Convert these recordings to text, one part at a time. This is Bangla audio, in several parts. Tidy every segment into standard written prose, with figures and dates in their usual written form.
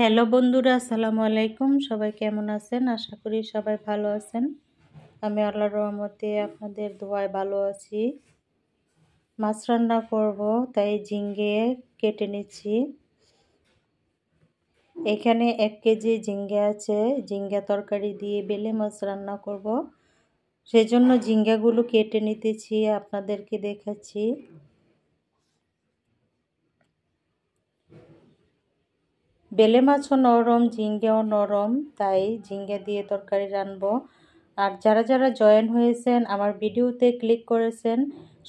হ্যালো বন্ধুরা, আসসালামু আলাইকুম। সবাই কেমন আছেন? আশা করি সবাই ভালো আছেন। আমি আল্লাহর রহমতে আপনাদের দোয়ায় ভালো আছি। মাছ রান্না করব, তাই ঝিঙ্গে কেটে নিচ্ছি। এখানে 1 কেজি ঝিঙ্গে আছে। ঝিঙ্গা তরকারি দিয়ে বেলে মাছ রান্না করব, সেজন্য ঝিঙ্গাগুলো কেটে নিতেছি, আপনাদেরকে দেখাচ্ছি। বেলে মাছও নরম, ঝিঙ্গেও নরম, তাই ঝিঙ্গা দিয়ে তরকারি রানবো। আর যারা যারা জয়েন হয়েছেন, আমার ভিডিওতে ক্লিক করেছেন,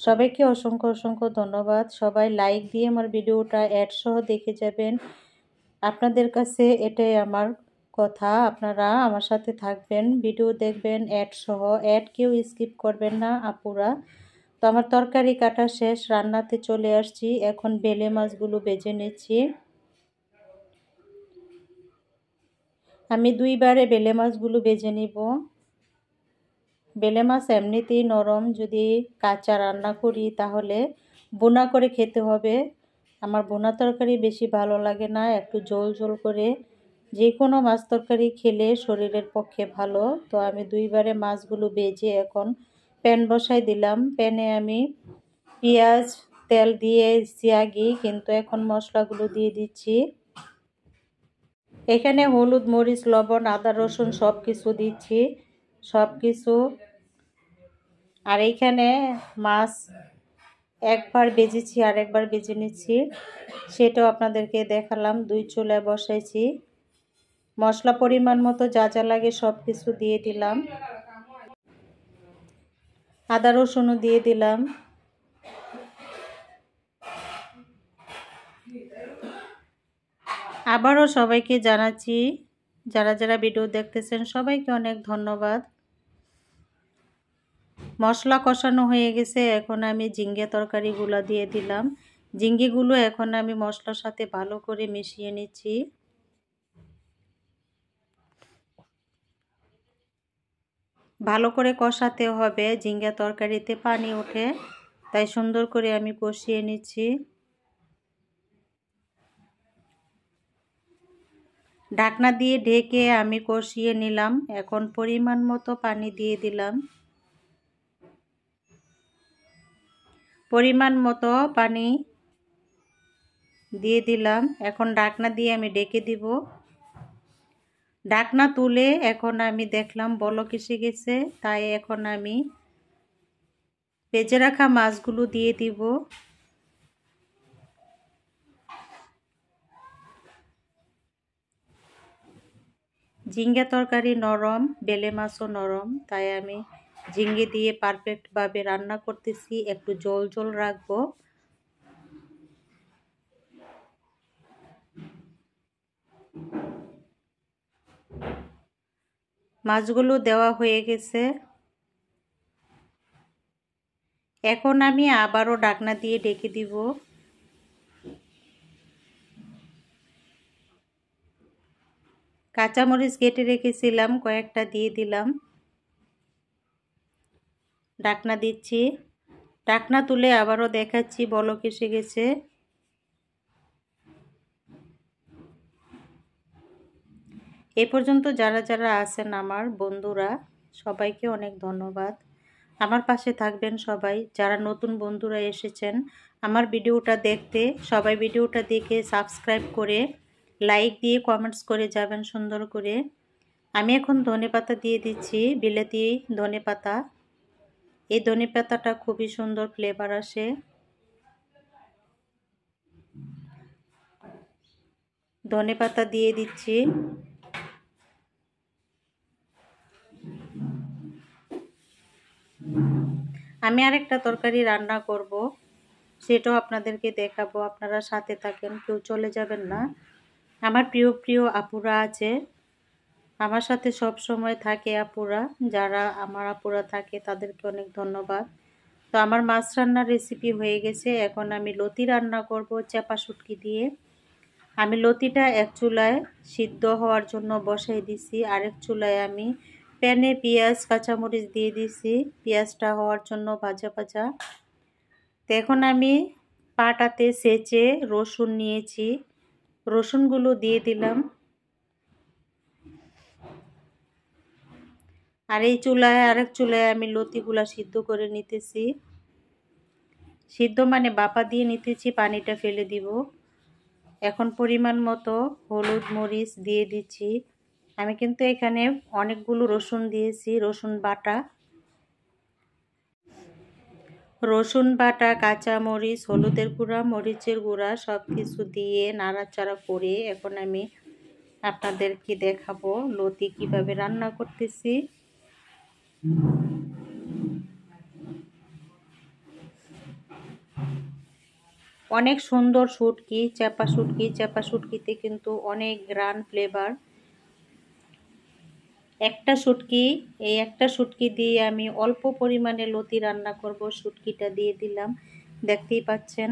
সবাইকে অসংখ্য অসংখ্য ধন্যবাদ। সবাই লাইক দিয়ে আমার ভিডিওটা অ্যাড সহ দেখে যাবেন। আপনাদের কাছে এটাই আমার কথা, আপনারা আমার সাথে থাকবেন, ভিডিও দেখবেন অ্যাড সহ। অ্যাড কেউ স্কিপ করবেন না আপুরা। তো আমার তরকারি কাটা শেষ, রান্নাতে চলে আসছি। এখন বেলে মাছগুলো ভেজে নিচ্ছি। আমি 2 বারে বেলে মাছগুলো ভেজে নিব। বেলে মাছ এমনিতেই নরম, যদি কাঁচা রান্না করি তাহলে বোনা করে খেতে হবে। আমার বোনা তরকারি বেশি ভালো লাগে না, একটু ঝোল ঝোল করে। যে কোনো মাছ তরকারি খেলে শরীরের পক্ষে ভালো। তো আমি 2 বারে মাছগুলো ভেজে এখন প্যান বসাই দিলাম। প্যানে আমি পেঁয়াজ তেল দিয়ে সিয়াগি, কিন্তু এখন মশলাগুলো দিয়ে দিচ্ছি। এখানে হলুদ, মরিচ, লবণ, আদা, রসুন সব কিছু দিচ্ছি, সব কিছু। আর এইখানে মাছ একবার ভেজেছি আর একবার ভেজে নিচ্ছি, সেটাও আপনাদেরকে দেখালাম। 2 চুলায় বসাইছি। মশলা পরিমাণ মতো যা যা লাগে সব কিছু দিয়ে দিলাম। আদা রসুনও দিয়ে দিলাম। আবারও সবাইকে জানাচ্ছি, যারা যারা ভিডিও দেখতেছেন সবাইকে অনেক ধন্যবাদ। মশলা কষানো হয়ে গেছে, এখন আমি ঝিঙ্গে তরকারিগুলো দিয়ে দিলাম। ঝিঙ্গেগুলো এখন আমি মশলার সাথে ভালো করে মিশিয়ে নিচ্ছি। ভালো করে কষাতে হবে, ঝিঙ্গা তরকারিতে পানি ওঠে, তাই সুন্দর করে আমি কষিয়ে নিচ্ছি। ঢাকনা দিয়ে ঢেকে আমি কষিয়ে নিলাম। এখন পরিমাণ মতো পানি দিয়ে দিলাম। পরিমাণ মতো পানি দিয়ে দিলাম। এখন ঢাকনা দিয়ে আমি ঢেকে দিব। ঢাকনা তুলে এখন আমি দেখলাম বলক এসে গেছে, তাই এখন আমি ভেজে রাখা মাছগুলো দিয়ে দিব। ঝিঙ্গা তরকারি নরম, বেলে মাছও নরম, তাই আমি ঝিঙ্গে দিয়ে পারফেক্টভাবে রান্না করতেছি। একটু ঝোল ঝোল রাখবো। মাছগুলো দেওয়া হয়ে গেছে। এখন আমি আবারও ঢাকনা দিয়ে ঢেকে দিব। কাঁচামরিচ কেটে রেখেছিলাম, কয়েকটা দিয়ে দিলাম। ঢাকনা দিচ্ছি। ঢাকনা তুলে আবারও দেখাচ্ছি, বলক এসে গেছে। এ পর্যন্ত যারা যারা আছেন আমার বন্ধুরা, সবাইকে অনেক ধন্যবাদ। আমার পাশে থাকবেন সবাই। যারা নতুন বন্ধুরা এসেছেন আমার ভিডিওটা দেখতে, সবাই ভিডিওটা দেখে সাবস্ক্রাইব করে লাইক দিয়ে কমেন্টস করে যাবেন সুন্দর করে। আমি এখন ধনেপাতা দিয়ে দিচ্ছি, বিলেতি ধনেপাতা। এই ধনেপাতাটা খুবই সুন্দর ফ্লেভার আসে। ধনেপাতা দিয়ে দিচ্ছি। আমি আরেকটা তরকারি রান্না করব, সেটাও আপনাদেরকে দেখাবো। আপনারা সাথে থাকেন, কেউ চলে যাবেন না। আমার প্রিয় প্রিয় আপুরা আছে, আমার সাথে সব সময় থাকে আপুরা। যারা আমার আপুরা থাকে তাদেরকে অনেক ধন্যবাদ। তো আমার মাছ রান্নার রেসিপি হয়ে গেছে। এখন আমি লতি রান্না করব চাপা শুটকি দিয়ে। আমি লতিটা এক চুলায় সিদ্ধ হওয়ার জন্য বসাই দিছি, আরেক চুলায় আমি প্যানে পেঁয়াজ কাঁচামরিচ দিয়ে দিছি, পেঁয়াজটা হওয়ার জন্য ভাজা ভাজা। তো এখন আমি পাটাতে সেচে রসুন নিয়েছি, রসুনগুলো দিয়ে দিলাম। আর এই চুলায় আরেক চুলায় আমি লতিগুলা সিদ্ধ করে নিতেছি। সিদ্ধ মানে বাপা দিয়ে নিতেছি, পানিটা ফেলে দিব। এখন পরিমাণ মতো হলুদ মরিচ দিয়ে দিচ্ছি। আমি কিন্তু এখানে অনেকগুলো রসুন দিয়েছি, রসুন বাটা, কাঁচা মরিচ, হলুদের গুঁড়া, মরিচের গুঁড়া সব কিছু দিয়ে নাড়াচাড়া করে এখন আমি আপনাদেরকে দেখাবো লতি কিভাবে রান্না করতেছি। অনেক সুন্দর শুটকি, চাপা শুটকিতে কিন্তু অনেক গ্রান ফ্লেভার। এই একটা শুটকি দিয়ে আমি অল্প পরিমাণে লতি রান্না করব। শুটকিটা দিয়ে দিলাম, দেখতেই পাচ্ছেন।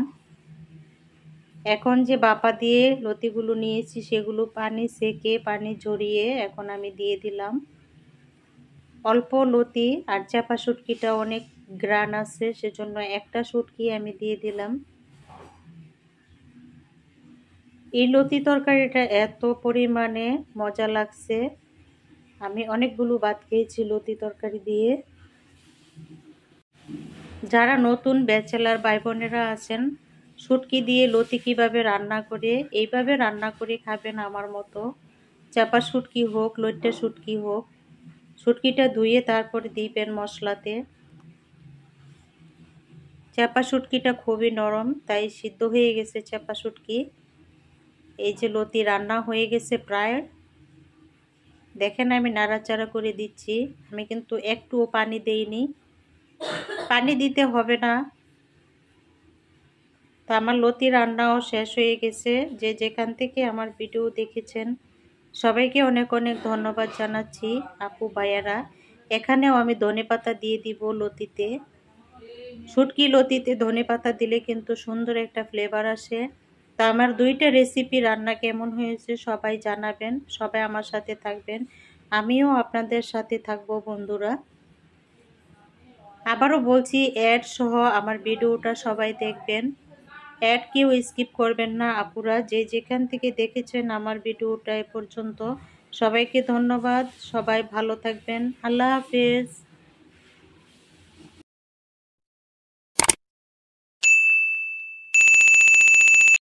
এখন যে বাপা দিয়ে লতিগুলো নিয়েছি সেগুলো পানি সেকে পানি ঝরিয়ে এখন আমি দিয়ে দিলাম। অল্প লতি আর চাপা শুটকিটা অনেক গ্রান আছে, সেজন্য একটা শুটকি আমি দিয়ে দিলাম। এই লতি তরকারিটা এত পরিমাণে মজা লাগছে, আমি অনেকগুলো ভাত খেয়েছি লতি তরকারি দিয়ে। যারা নতুন ব্যাচেলার ভাই বোনেরা আছেন, শুটকি দিয়ে লতি কিভাবে রান্না করে এইভাবে রান্না করে খাবেন আমার মতো। চাপা শুটকি হোক, লইট্টা শুটকি হোক, শুটকিটা ধুয়ে তারপরে দিবেন মশলাতে। চাপা শুটকিটা খুবই নরম, তাই সিদ্ধ হয়ে গেছে চাপা শুটকি। এই যে লতি রান্না হয়ে গেছে প্রায়, দেখেন আমি নাড়াচাড়া করে দিচ্ছি। আমি কিন্তু একটুও পানি দেইনি, পানি দিতে হবে না। তো আমার লতি রান্নাও শেষ হয়ে গেছে। যে যেখান থেকে আমার ভিডিও দেখেছেন সবাইকে অনেক অনেক ধন্যবাদ জানাচ্ছি আপু ভাইয়ারা। এখানেও আমি ধনেপাতা দিয়ে দিব লতিতে। শুটকি লতিতে ধনেপাতা দিলে কিন্তু সুন্দর একটা ফ্লেভার আসে। তো আমার দুইটা রেসিপি রান্না কেমন হয়েছে সবাই জানাবেন, সবাই আমার সাথে থাকবেন, আমিও আপনাদের সাথে থাকবো বন্ধুরা। আবারও বলছি, অ্যাড সহ আমার ভিডিওটা সবাই দেখবেন, অ্যাড কেউ স্কিপ করবেন না আপুরা। যে যেখান থেকে দেখেছেন আমার ভিডিওটা এ পর্যন্ত সবাইকে ধন্যবাদ। সবাই ভালো থাকবেন। আল্লাহ হাফেজ।